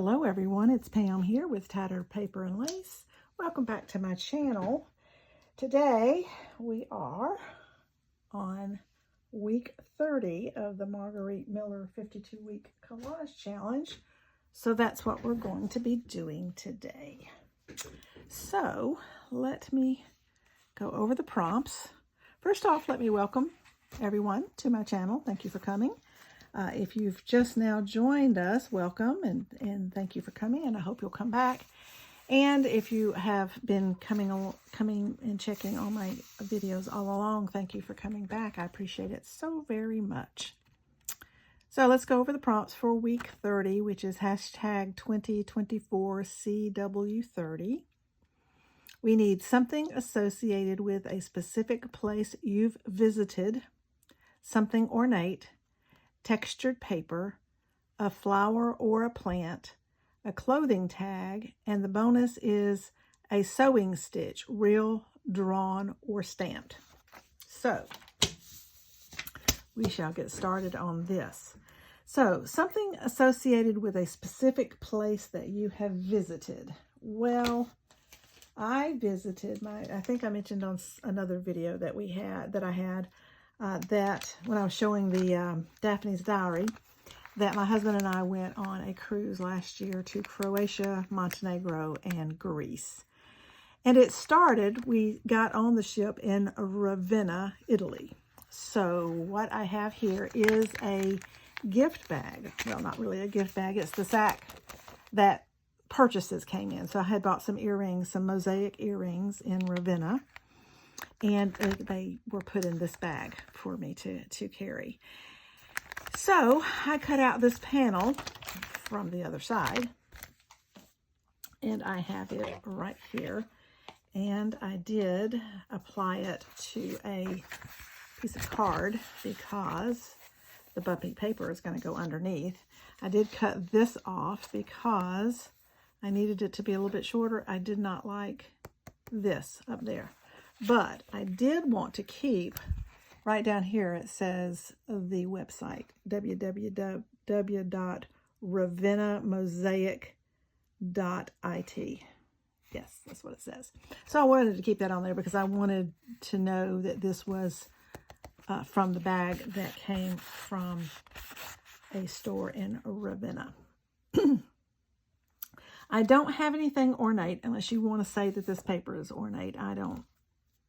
Hello everyone, it's Pam here with Tattered Paper and Lace. Welcome back to my channel. Today we are on week 30 of the Margarete Miller 52-week collage challenge. So that's what we're going to be doing today. So let me go over the prompts. First off, let me welcome everyone to my channel. Thank you for coming. If you've just now joined us, welcome and thank you for coming, and I hope you'll come back. And if you have been coming and checking all my videos all along, thank you for coming back. I appreciate it so very much. So let's go over the prompts for week 30, which is hashtag 2024CW30. We need something associated with a specific place you've visited, something ornate, textured paper, a flower or a plant, a clothing tag, and the bonus is a sewing stitch, real, drawn, or stamped. So we shall get started on this. So something associated with a specific place that you have visited. Well, I visited I think I mentioned on another video that I had that when I was showing the Daphne's Diary, that my husband and I went on a cruise last year to Croatia, Montenegro, and Greece. And it started, we got on the ship in Ravenna, Italy. So what I have here is a gift bag. Well, not really a gift bag, it's the sack that purchases came in. So I had bought some earrings, some mosaic earrings in Ravenna. And they were put in this bag for me to carry. So I cut out this panel from the other side, and I have it right here. And I did apply it to a piece of card because the bumpy paper is going to go underneath. I did cut this off because I needed it to be a little bit shorter. I did not like this up there. But I did want to keep, right down here it says the website, www.ravennamosaic.it. Yes, that's what it says. So I wanted to keep that on there because I wanted to know that this was from the bag that came from a store in Ravenna. I don't have anything ornate unless you want to say that this paper is ornate. I don't.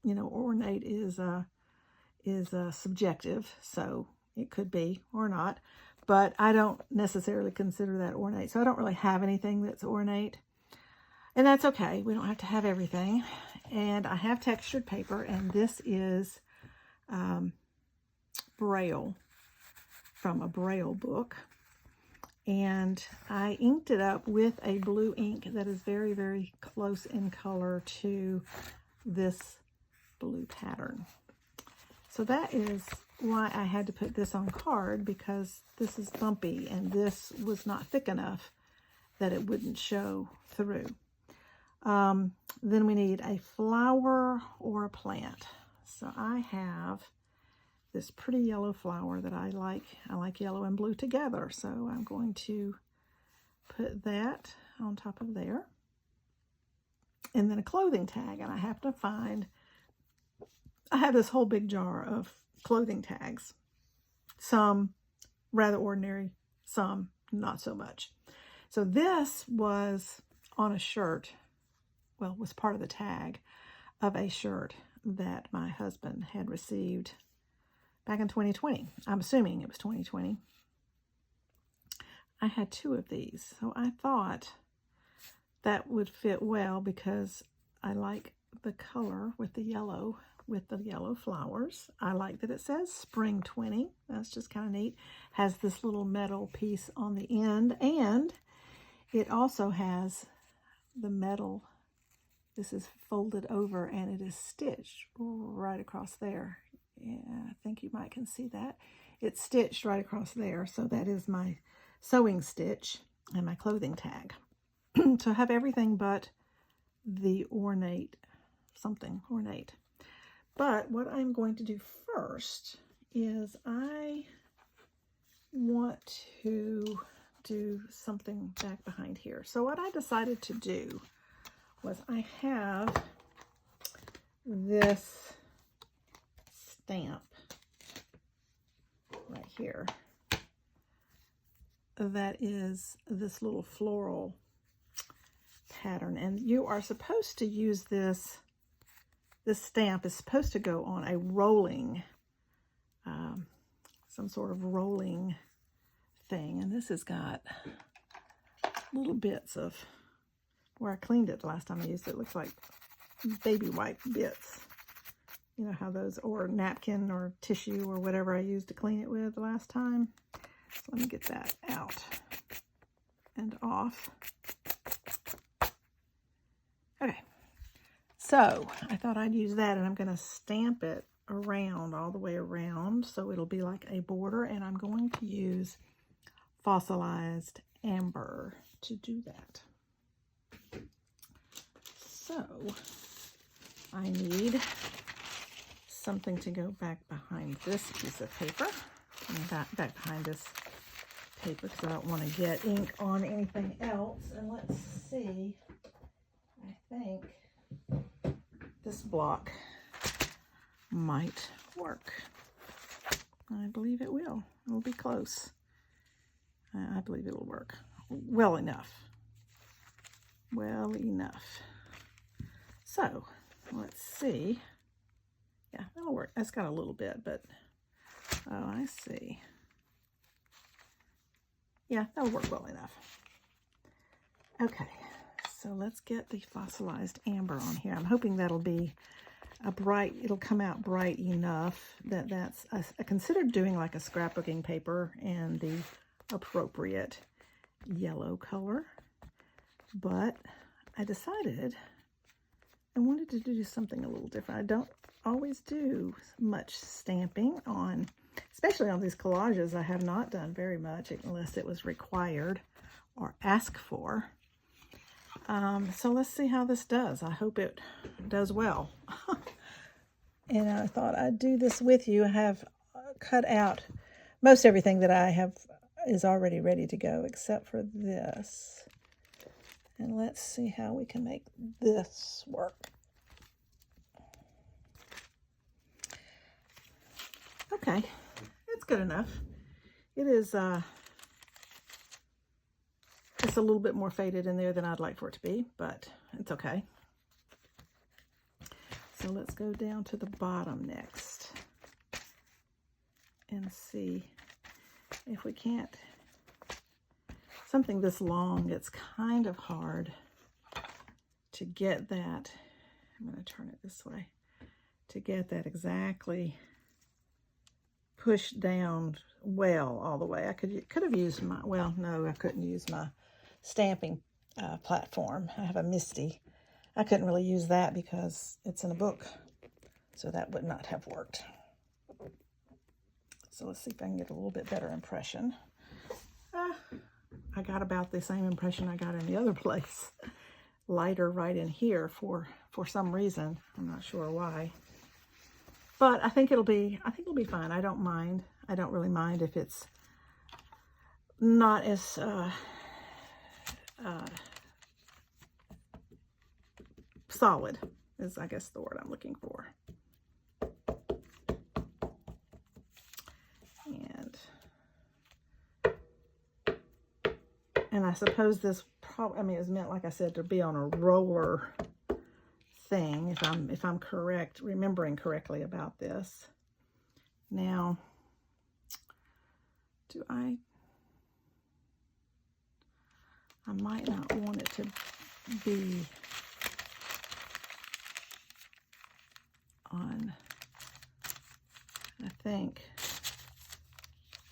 You know, ornate is subjective, so it could be or not, but I don't necessarily consider that ornate. So I don't really have anything that's ornate, and that's okay. We don't have to have everything. And I have textured paper, and this is Braille, from a Braille book. And I inked it up with a blue ink that is very, very close in color to this blue pattern. So that is why I had to put this on card, because this is bumpy and this was not thick enough that it wouldn't show through. Then we need a flower or a plant. So I have this pretty yellow flower that I like. I like yellow and blue together. So I'm going to put that on top of there. And then a clothing tag, and I have to find, I have this whole big jar of clothing tags. Some rather ordinary, some not so much. So this was on a shirt, well, was part of the tag of a shirt that my husband had received back in 2020. I'm assuming it was 2020. I had two of these, so I thought that would fit well because I like the color with the yellow flowers. I like that it says Spring 20. That's just kind of neat. Has this little metal piece on the end, and it also has the metal. This is folded over and it is stitched right across there. Yeah, I think you can see that. It's stitched right across there. So that is my sewing stitch and my clothing tag. So I have everything but the ornate, something ornate. But what I'm going to do first is I want to do something back behind here. So what I decided to do was I have this stamp right here that is this little floral pattern, and you are supposed to use this stamp is supposed to go on a rolling some sort of rolling thing, and this has got little bits of where I cleaned it the last time I used it. It looks like baby wipe bits, you know how those, or napkin or tissue or whatever I used to clean it with the last time. So let me get that out and off. Okay, so I thought I'd use that, and I'm going to stamp it around, all the way around, so it'll be like a border, and I'm going to use fossilized amber to do that. So I need something to go back behind this piece of paper, and back behind this paper, because I don't want to get ink on anything else. And let's see, I think this block might work. I believe it will. It'll be close. I believe it'll work well enough. Well enough. So let's see. Yeah, that'll work. That's got a little bit, but oh, I see. Yeah, that'll work well enough. Okay, so let's get the fossilized amber on here. I'm hoping that'll be a bright, it'll come out bright enough that that's, I considered doing like a scrapbooking paper and the appropriate yellow color, but I decided I wanted to do something a little different. I don't always do much stamping on, especially on these collages. I have not done very much unless it was required or asked for. So let's see how this does. I hope it does well. And I thought I'd do this with you. I have cut out most everything that I have is already ready to go except for this. And let's see how we can make this work. Okay, it's good enough. It is just a little bit more faded in there than I'd like for it to be, but it's okay. So let's go down to the bottom next and see if we can't, something this long, it's kind of hard to get that, I'm going to turn it this way, to get that exactly pushed down well all the way. I could have used my, well, no, I couldn't use my stamping platform. I have a Misty. I couldn't really use that because it's in a book, so that would not have worked. So let's see if I can get a little bit better impression. I got about the same impression I got in the other place. Lighter right in here for some reason. I'm not sure why. But I think it'll be fine. I don't mind. I don't really mind if it's not as solid is, I guess, the word I'm looking for. And I suppose this probably, I mean, it was meant, like I said, to be on a roller thing, if I'm correct, remembering correctly about this. Now, I might not want it to be on, I think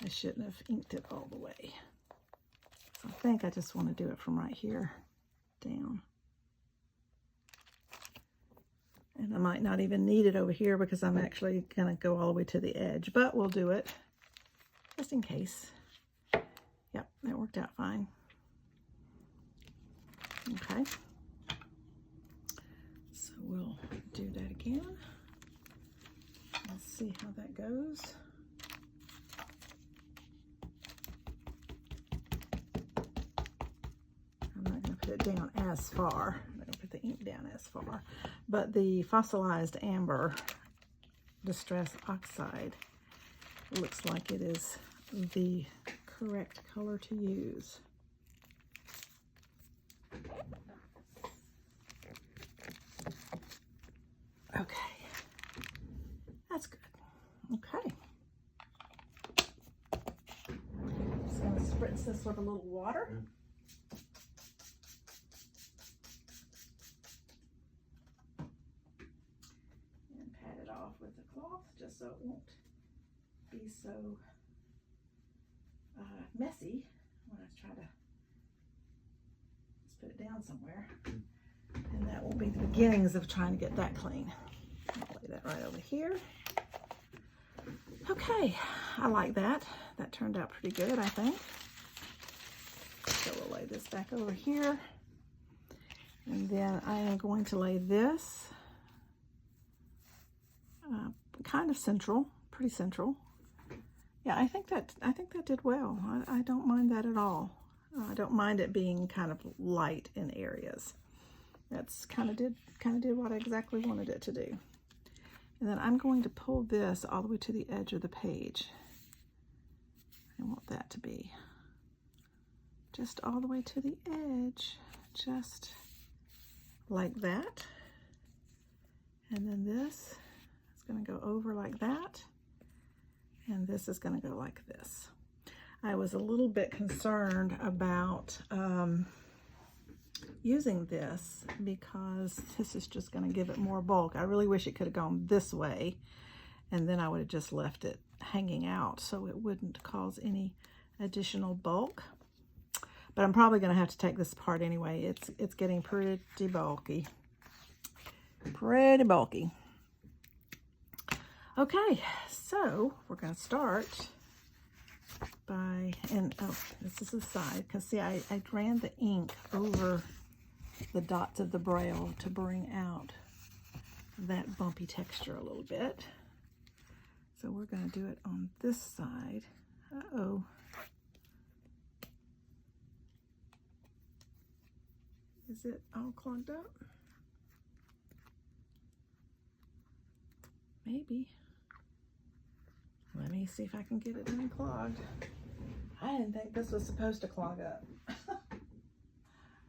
I shouldn't have inked it all the way. So I think I just want to do it from right here down. And I might not even need it over here because I'm actually going to go all the way to the edge, but we'll do it just in case. Yep, that worked out fine. Okay. So we'll do that again. Let's see how that goes. put it down as far. I didn't put the ink down as far. But the fossilized amber distress oxide looks like it is the correct color to use. Okay, that's good. Okay. Just going to spritz this with a little water. And pat it off with the cloth just so it won't be so messy when I try to just put it down somewhere. And that will be the beginnings of trying to get that clean. I'll lay that right over here. Okay, I like that. That turned out pretty good, I think. So we'll lay this back over here. And then I am going to lay this kind of central, pretty central. Yeah, I think that did well. I don't mind that at all. I don't mind it being kind of light in areas. That's kind of did what I exactly wanted it to do. And then I'm going to pull this all the way to the edge of the page. I want that to be just all the way to the edge, just like that. And then this is going to go over like that. And this is going to go like this. I was a little bit concerned about using this because this is just going to give it more bulk. I really wish it could have gone this way, and then I would have just left it hanging out so it wouldn't cause any additional bulk. But I'm probably going to have to take this apart anyway. It's getting pretty bulky. Pretty bulky. Okay, so we're going to start by, and oh, this is the side, because see, I ran the ink over the dots of the braille to bring out that bumpy texture a little bit. So we're going to do it on this side. Uh-oh. Is it all clogged up? Maybe. Let me see if I can get it unclogged. I didn't think this was supposed to clog up.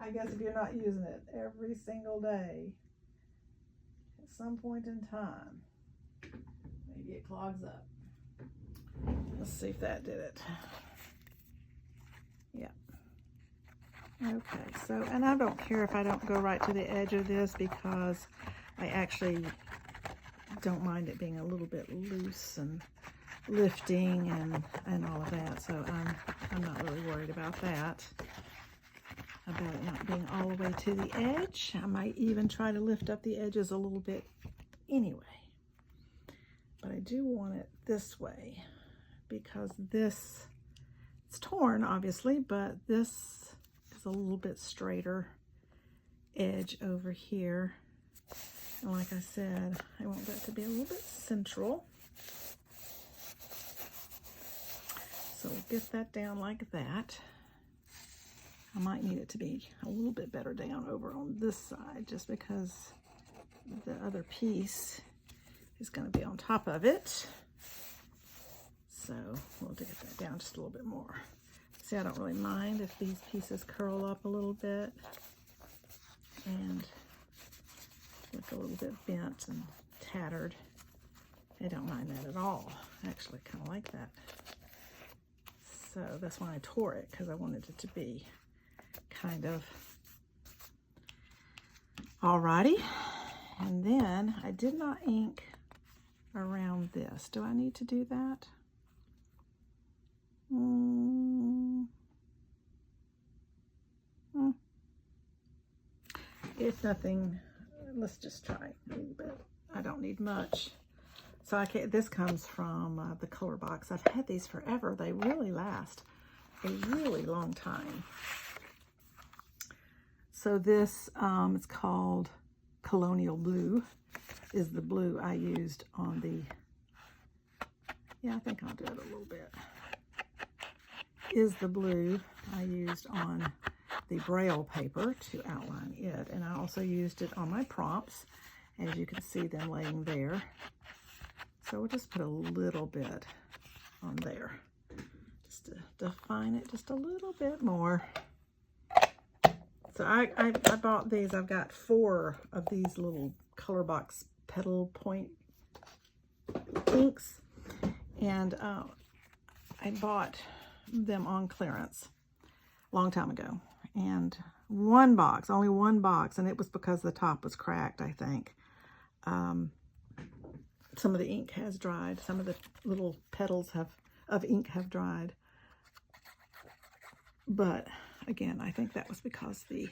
I guess if you're not using it every single day, at some point in time, maybe it clogs up. Let's see if that did it. Yeah. Okay, so, and I don't care if I don't go right to the edge of this because I actually don't mind it being a little bit loose and lifting and all of that, so I'm not really worried about that, about it not being all the way to the edge. I might even try to lift up the edges a little bit anyway, but I do want it this way because this, it's torn obviously, but this is a little bit straighter edge over here, and like I said, I want that to be a little bit central. So we'll get that down like that. I might need it to be a little bit better down over on this side just because the other piece is going to be on top of it. So we'll get that down just a little bit more. See, I don't really mind if these pieces curl up a little bit and look a little bit bent and tattered. I don't mind that at all. I actually kind of like that. So that's why I tore it, because I wanted it to be kind of alrighty. And then I did not ink around this. Do I need to do that? If nothing, let's just try a little bit. I don't need much. So this comes from the color box. I've had these forever. They really last a really long time. So this, it's called Colonial Blue, is the blue I used on the, yeah, I think I'll do it a little bit, is the blue I used on the Braille paper to outline it, and I also used it on my prompts, as you can see them laying there. So we'll just put a little bit on there, just to define it just a little bit more. So I bought these. I've got 4 of these little color box petal point inks, and I bought them on clearance a long time ago, and one box, only one box, and it was because the top was cracked, I think. Some of the ink has dried. Some of the little petals of ink have dried. But again, I think that was because the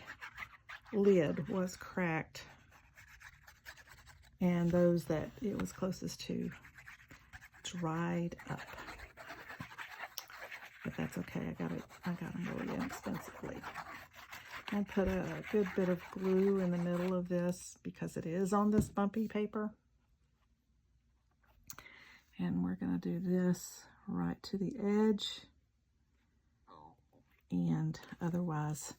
lid was cracked, and those that it was closest to dried up. But that's okay. I got them really inexpensively. I put a good bit of glue in the middle of this because it is on this bumpy paper. And we're going to do this right to the edge, and otherwise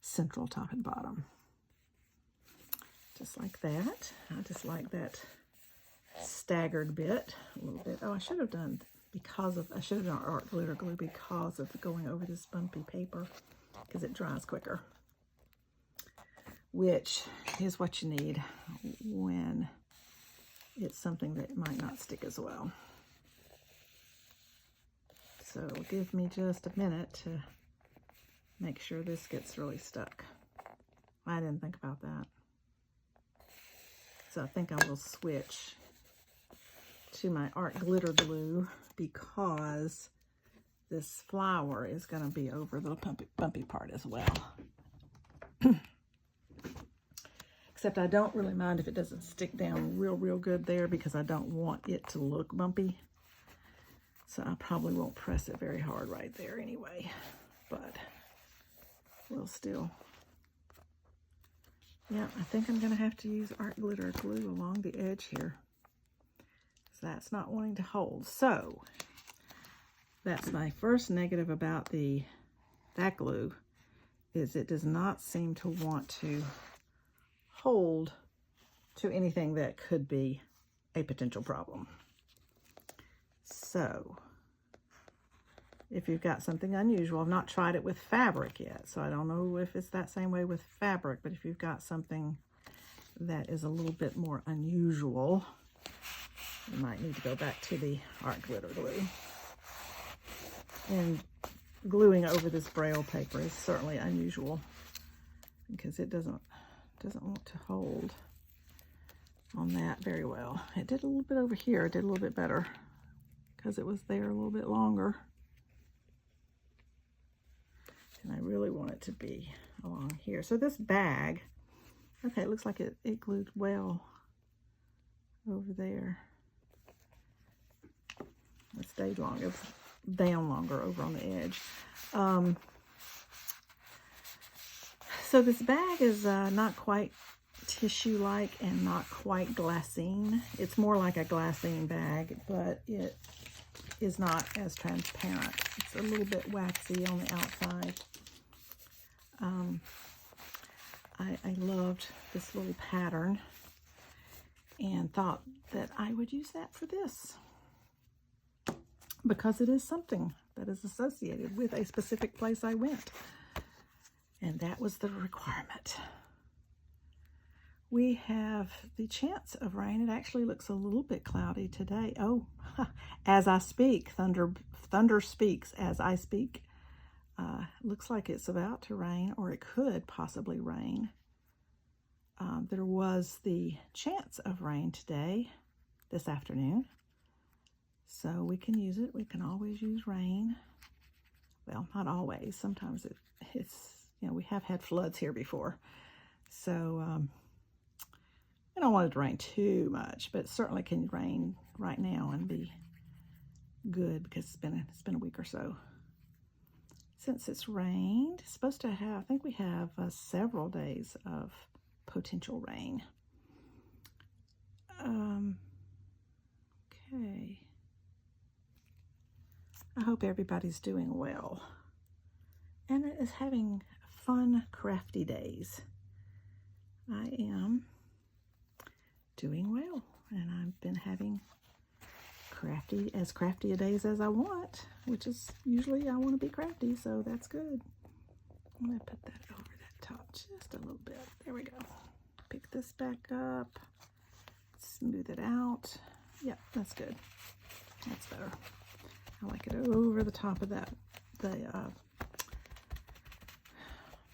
central top and bottom. Just like that. I just like that staggered bit a little bit. Oh, I should have done art glitter glue because of going over this bumpy paper, because it dries quicker, which is what you need when it's something that might not stick as well. So give me just a minute to make sure this gets really stuck. I didn't think about that. So I think I will switch to my art glitter glue because this flower is going to be over the bumpy part as well. Except I don't really mind if it doesn't stick down real good there, because I don't want it to look bumpy. So I probably won't press it very hard right there anyway, but we'll still. Yeah, I think I'm going to have to use art glitter glue along the edge here. So that's not wanting to hold. So that's my first negative about that glue, is it does not seem to want to hold to anything that could be a potential problem. So if you've got something unusual, I've not tried it with fabric yet, so I don't know if it's that same way with fabric, but if you've got something that is a little bit more unusual, you might need to go back to the art glitter glue. And gluing over this Braille paper is certainly unusual because it doesn't want to hold on that very well. It did a little bit over here. It did a little bit better because it was there a little bit longer. And I really want it to be along here. So this bag, okay, it looks like it glued well over there. It stayed long. It was down longer over on the edge. So this bag is not quite tissue-like and not quite glassine. It's more like a glassine bag, but it is not as transparent. It's a little bit waxy on the outside. I loved this little pattern and thought that I would use that for this, because it is something that is associated with a specific place I went. And that was the requirement. We have the chance of rain. It actually looks a little bit cloudy today. Oh, as I speak, thunder speaks as I speak. Looks like it's about to rain, or it could possibly rain. There was the chance of rain today, this afternoon. So we can use it. We can always use rain. Well, not always. Sometimes it's, you know, we have had floods here before. So I don't want it to rain too much, but it certainly can rain right now and be good because it's been a week or so since it's rained. It's supposed to have, I think we have several days of potential rain. Okay. I hope everybody's doing well and is having fun, crafty days. I am doing well, and I've been having as crafty a days as I want, which is usually I want to be crafty, so that's good. I'm going to put that over that top just a little bit. There we go. Pick this back up, smooth it out. Yep, that's good. That's better. I like it over the top of the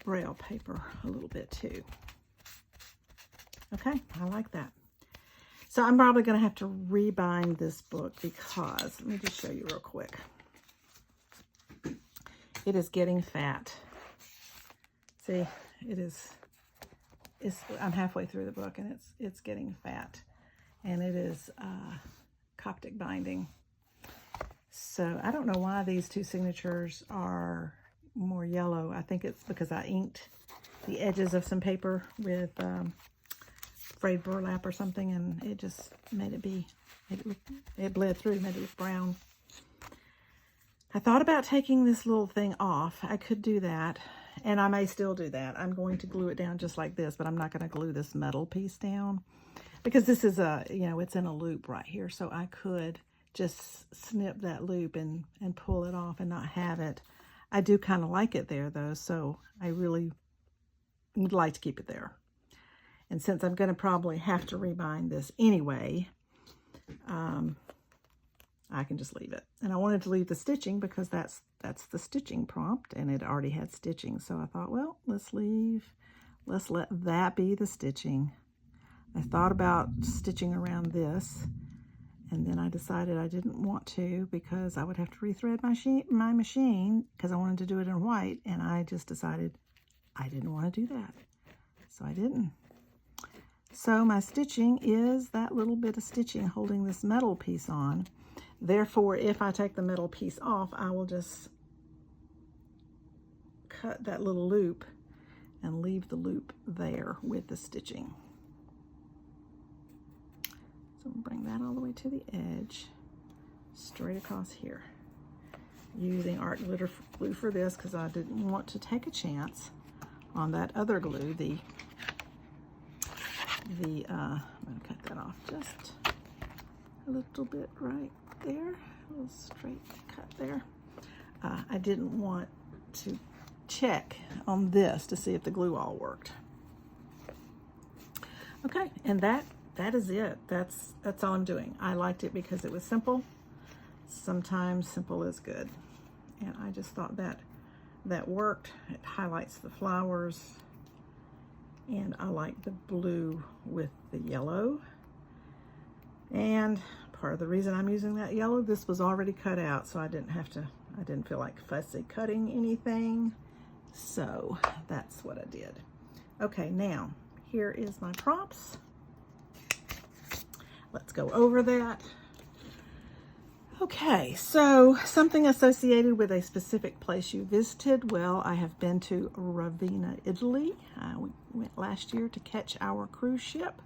braille paper a little bit too. Okay, I like that. So I'm probably going to have to rebind this book because, let me just show you real quick. It is getting fat. See, I'm halfway through the book and it's getting fat. And it is Coptic binding. So I don't know why these two signatures are more yellow. I think it's because I inked the edges of some paper with frayed burlap or something, and it just made it bled through, made it look brown. I thought about taking this little thing off. I could do that, and I may still do that. I'm going to glue it down just like this, but I'm not going to glue this metal piece down because this is it's in a loop right here, so I could just snip that loop and pull it off and not have it. I do kind of like it there though, so I really would like to keep it there. And since I'm going to probably have to rebind this anyway, I can just leave it. And I wanted to leave the stitching because that's the stitching prompt, and it already had stitching. So I thought, well, let's let that be the stitching. I thought about stitching around this, and then I decided I didn't want to because I would have to rethread my machine because I wanted to do it in white, and I just decided I didn't want to do that. So I didn't. So my stitching is that little bit of stitching holding this metal piece on. Therefore, if I take the metal piece off, I will just cut that little loop and leave the loop there with the stitching. So we'll bring that all the way to the edge, straight across here. Using art glitter glue for this because I didn't want to take a chance on that other glue, I'm going to cut that off just a little bit right there, a little straight cut there. I didn't want to check on this to see if the glue all worked. Okay, and that is it. That's all I'm doing. I liked it because it was simple. Sometimes simple is good. And I just thought that worked. It highlights the flowers. And I like the blue with the yellow. And part of the reason I'm using that yellow, this was already cut out, so I didn't feel like fussy cutting anything. So that's what I did. Okay, now here is my prompts. Let's go over that. Okay, so something associated with a specific place you visited. Well, I have been to Ravenna, Italy. We went last year to catch our cruise ship.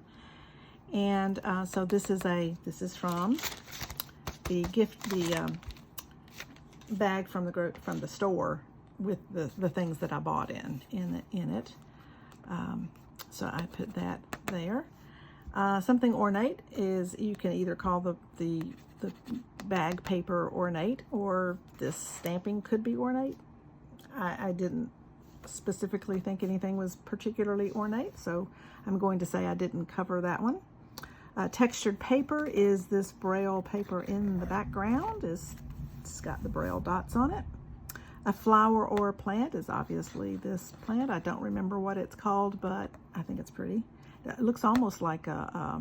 And so this is from the bag from the store with the things that I bought in it. So I put that there. Something ornate is, you can either call the bag paper ornate, or this stamping could be ornate. I didn't specifically think anything was particularly ornate, so I'm going to say I didn't cover that one. Textured paper is this braille paper in the background. It's got the braille dots on it. A flower or a plant is obviously this plant. I don't remember what it's called, but I think it's pretty. It looks almost like a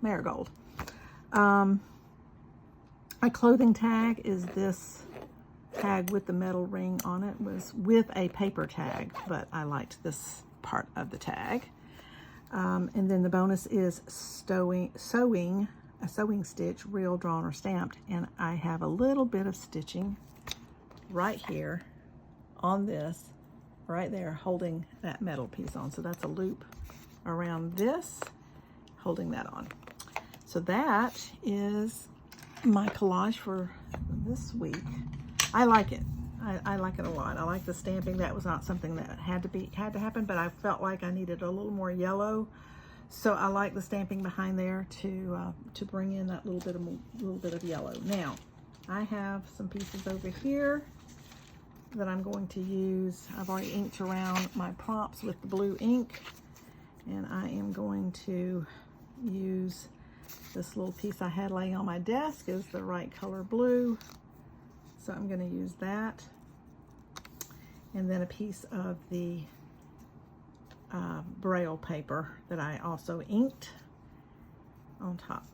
marigold. A clothing tag is this tag with the metal ring on it. Was with a paper tag, but I liked this part of the tag. And then the bonus is sewing a sewing stitch, real, drawn, or stamped. And I have a little bit of stitching right here on this, right there, holding that metal piece on. So that's a loop around this, holding that on. So that is my collage for this week. I like it. I like it a lot. I like the stamping. That was not something that had to happen, but I felt like I needed a little more yellow. So I like the stamping behind there to bring in that little bit of yellow. Now, I have some pieces over here that I'm going to use. I've already inked around my prompts with the blue ink, and I am going to use this little piece I had laying on my desk is the right color blue. So I'm going to use that. And then a piece of the Braille paper that I also inked on top.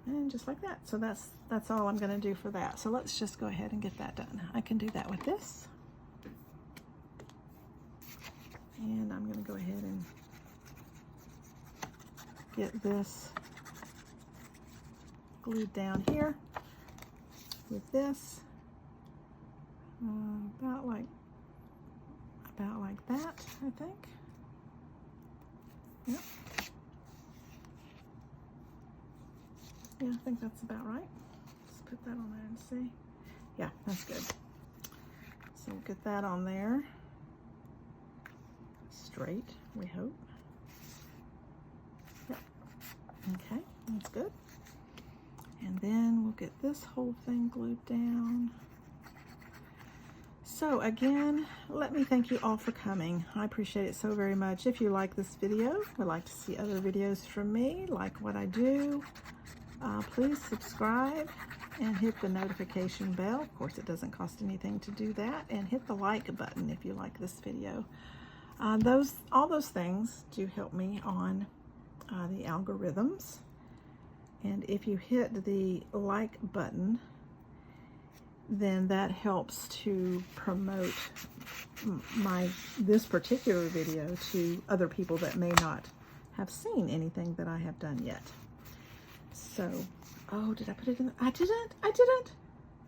And just like that. So that's all I'm going to do for that. So let's just go ahead and get that done. I can do that with this. And I'm going to go ahead and get this glued down here with this. About like that, I think. Yep. Yeah, I think that's about right. Let's put that on there and see. Yeah, that's good. So we'll get that on there. Straight, we hope. Yep. Okay, that's good. And then we'll get this whole thing glued down. So again, let me thank you all for coming. I appreciate it so very much. If you like this video, would like to see other videos from me, like what I do, please subscribe and hit the notification bell. Of course, it doesn't cost anything to do that. And hit the like button if you like this video. All those things do help me on the algorithms. And if you hit the like button, then that helps to promote this particular video to other people that may not have seen anything that I have done yet. So, oh, did I put it in? I didn't.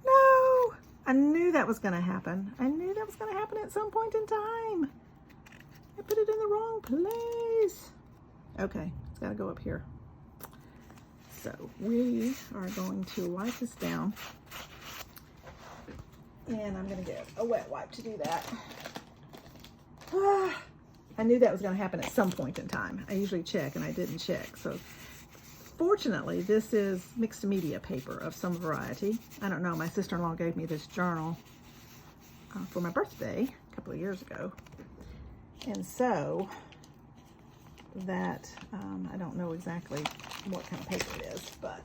No, I knew that was going to happen. I knew that was going to happen at some point in time. I put it in the wrong place. Okay, it's got to go up here. So we are going to wipe this down. And I'm going to get a wet wipe to do that. I knew that was going to happen at some point in time. I usually check, and I didn't check. So fortunately, this is mixed media paper of some variety. I don't know. My sister-in-law gave me this journal for my birthday a couple of years ago. And so that, I don't know exactly what kind of paper it is. But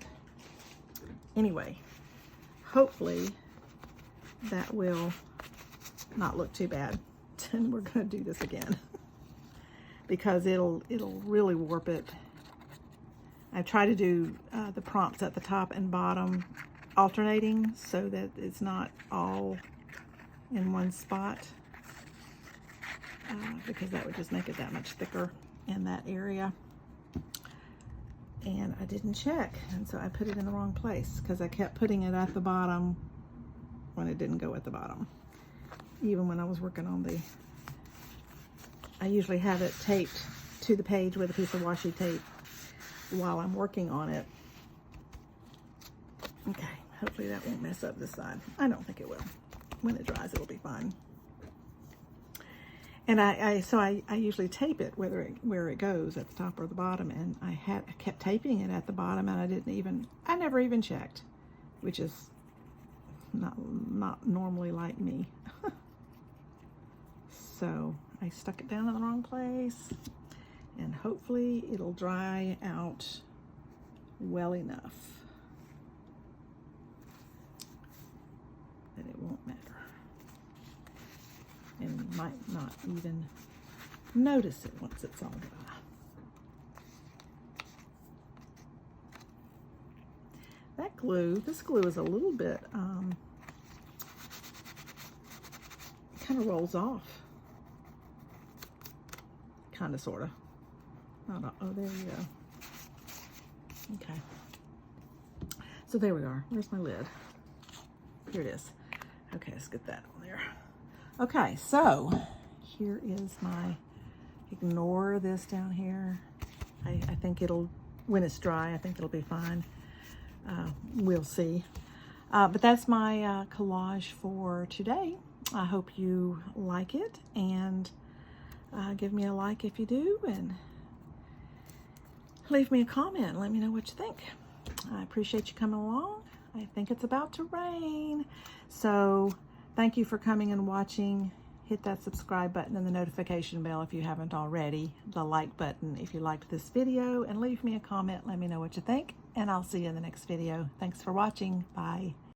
anyway, hopefully that will not look too bad. And we're going to do this again because it'll really warp it. I try to do the prompts at the top and bottom alternating so that it's not all in one spot, because that would just make it that much thicker in that area. And I didn't check, and so I put it in the wrong place because I kept putting it at the bottom when it didn't go at the bottom. Even when I was working on I usually have it taped to the page with a piece of washi tape while I'm working on it. Okay, hopefully that won't mess up this side. I don't think it will. When it dries, it'll be fine. And I usually tape it where it goes, at the top or the bottom, and I kept taping it at the bottom, and I never even checked, which is not normally like me. So I stuck it down in the wrong place, and hopefully it'll dry out well enough that it won't matter, and you might not even notice it once it's all dry. This glue is a little bit, kind of rolls off. Kind of, sort of. Oh, there you go. Okay. So there we are. Where's my lid? Here it is. Okay, let's get that on there. Okay, so here is my, ignore this down here. I think it'll, when it's dry, I think it'll be fine. We'll see. But that's my collage for today. I hope you like it, and give me a like if you do, and leave me a comment and let me know what you think. I appreciate you coming along. I think it's about to rain. So thank you for coming and watching. Hit that subscribe button and the notification bell if you haven't already. The like button if you liked this video, and leave me a comment. Let me know what you think, and I'll see you in the next video. Thanks for watching. Bye.